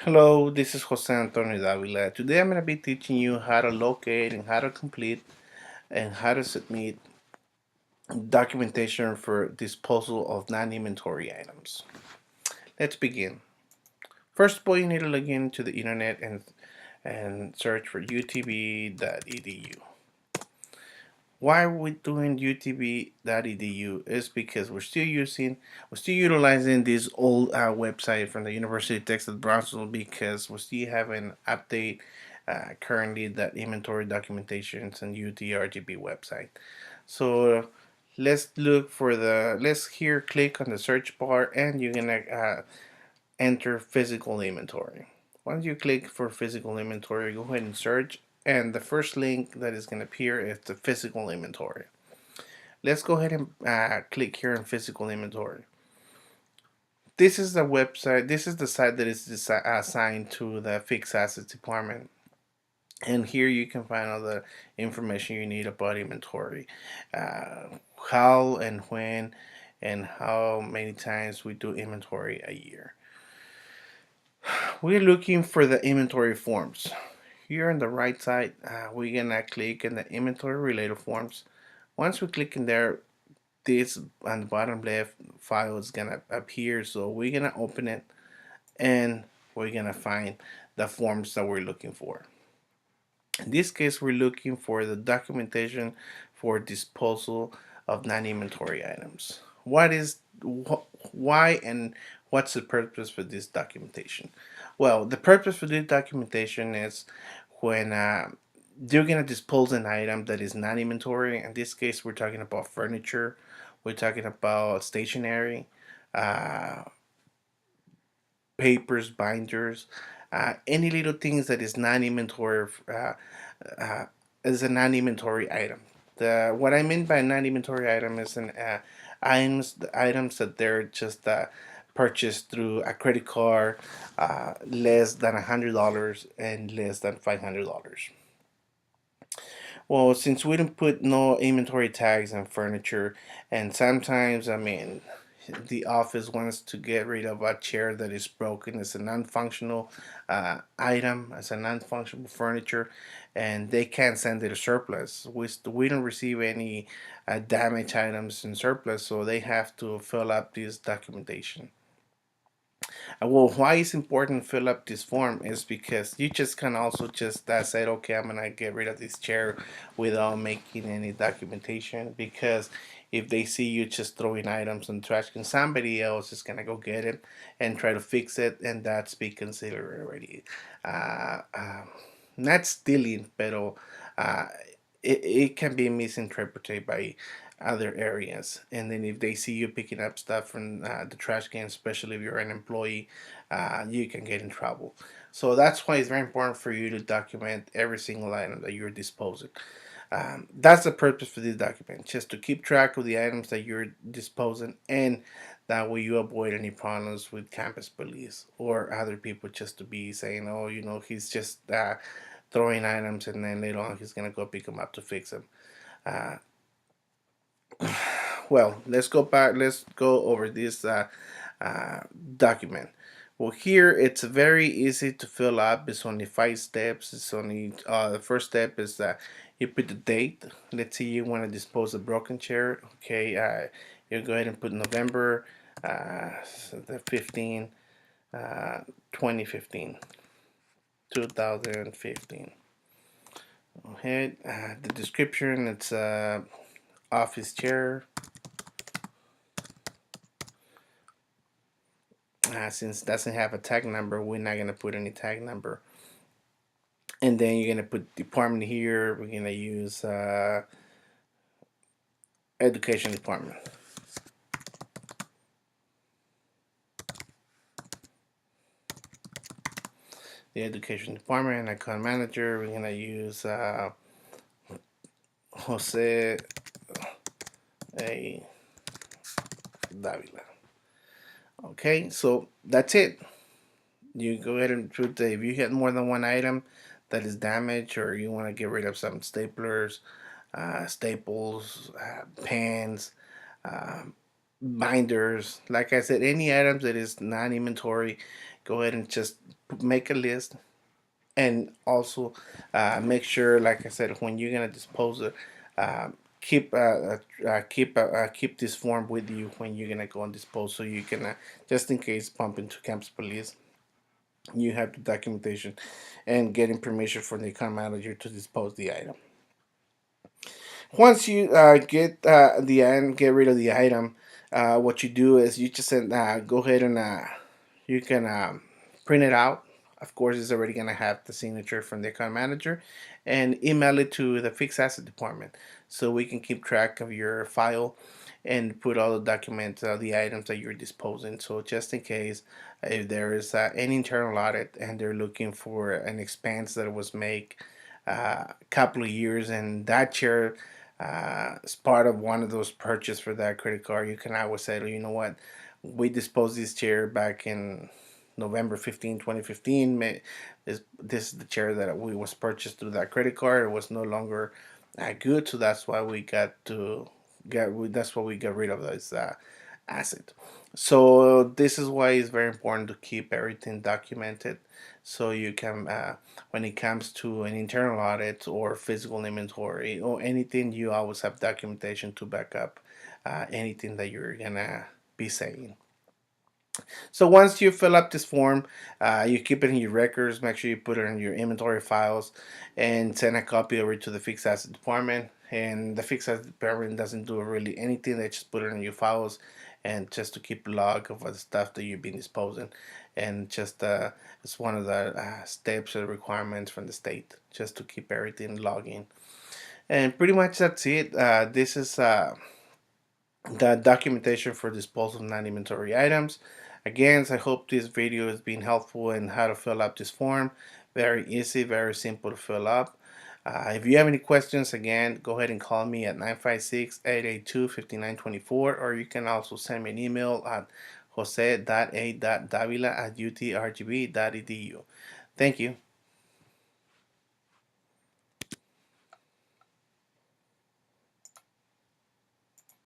Hello, this is Jose Antonio Davila. Today I'm going to be teaching you how to locate and how to complete and how to submit documentation for disposal of non-inventory items. Let's begin. First of all, you need to log into the internet and search for utb.edu. Why are we doing utb.edu is because we're still utilizing this old website from the University of Texas Brownsville because we still haven't update currently that inventory documentations and UTRGB website. So let's here click on the search bar and you're gonna enter physical inventory. Once you click for physical inventory, go ahead and search, and the first link that is going to appear is the physical inventory. Let's go ahead and click here on physical inventory. This is the website, this is the site that is assigned to the fixed assets department. And here you can find all the information you need about inventory, how and when and how many times we do inventory a year. We're looking for the inventory forms. Here on the right side, we're gonna click on the inventory related forms. Once we click in there, this on the bottom left file is gonna appear. So we're gonna open it and we're gonna find the forms that we're looking for. In this case, we're looking for the documentation for disposal of non-inventory items. Why and what's the purpose for this documentation? Well, the purpose for this documentation is when you're gonna dispose an item that is non-inventory. In this case, we're talking about furniture, we're talking about stationery, uh, papers, binders, any little things that is non-inventory uh, is a non-inventory item. What I mean by non-inventory item is items that they're just purchased through a credit card, less than $100 and less than $500. Well, since we don't put no inventory tags on furniture, and sometimes, I mean, the office wants to get rid of a chair that is broken as a non-functional item, as a non-functional furniture, and they can't send it to surplus. We don't receive any damaged items in surplus, so they have to fill up this documentation. Well, why it's important to fill up this form is because you just can also just say, okay, I'm gonna get rid of this chair without making any documentation. Because if they see you just throwing items in the trash can, somebody else is gonna go get it and try to fix it, and that's be considered already uh, uh, not stealing, but uh, it can be misinterpreted by other areas. And then if they see you picking up stuff from the trash can, especially if you're an employee, you can get in trouble. So that's why it's very important for you to document every single item that you're disposing. That's the purpose for this document, just to keep track of the items that you're disposing, and that way you avoid any problems with campus police or other people just to be saying, oh, he's just throwing items and then later on he's gonna go pick them up to fix them. Uh, well, let's go back. Let's go over this uh, document. Well, here it's very easy to fill up. It's only 5 steps. It's only the first step is that you put the date. Let's say you want to dispose of broken chair. Okay, you go ahead and put November the 15, 2015, 2015. Okay, the description, it's office chair. Since it doesn't have a tag number, we're not gonna put any tag number. And then you're gonna put department here. We're gonna use education department. The education department account manager. We're gonna use Jose A. Davila. Okay, so that's it. You go ahead and put if you get more than one item that is damaged, or you want to get rid of some staplers, staples, pens, uh, binders. Like I said, any items that is non-inventory, go ahead and just make a list, and also make sure, like I said, when you're gonna dispose it, keep this form with you when you're gonna go and dispose, so you can just in case bump into campus police, you have the documentation and getting permission from the account manager to dispose the item. Once you get the item, get rid of the item. What you do is you just go ahead and you can print it out. Of course, it's already gonna have the signature from the account manager, and email it to the fixed asset department, so we can keep track of your file and put all the documents, the items that you're disposing. So just in case if there is any internal audit and they're looking for an expense that was made a couple of years, and that chair as part of one of those purchases for that credit card, you can always say, you know what, we disposed this chair back in November 15, 2015. This is the chair that we was purchased through that credit card. It was no longer good, so that's why we that's why we got rid of this asset. So this is why it's very important to keep everything documented, so you can, when it comes to an internal audit or physical inventory or anything, you always have documentation to back up anything that you're gonna be saying. So once you fill up this form, you keep it in your records. Make sure you put it in your inventory files, and send a copy over to the fixed asset department. And the fixed asset department doesn't do really anything; they just put it in your files, and just to keep log of the stuff that you've been disposing. And just it's one of the steps or requirements from the state, just to keep everything logging. And pretty much that's it. This is the documentation for disposal of non-inventory items. Again, I hope this video has been helpful in how to fill up this form. Very easy, very simple to fill up. If you have any questions, again, go ahead and call me at 956-882-5924, or you can also send me an email at jose.a.davila@utrgb.edu. Thank you.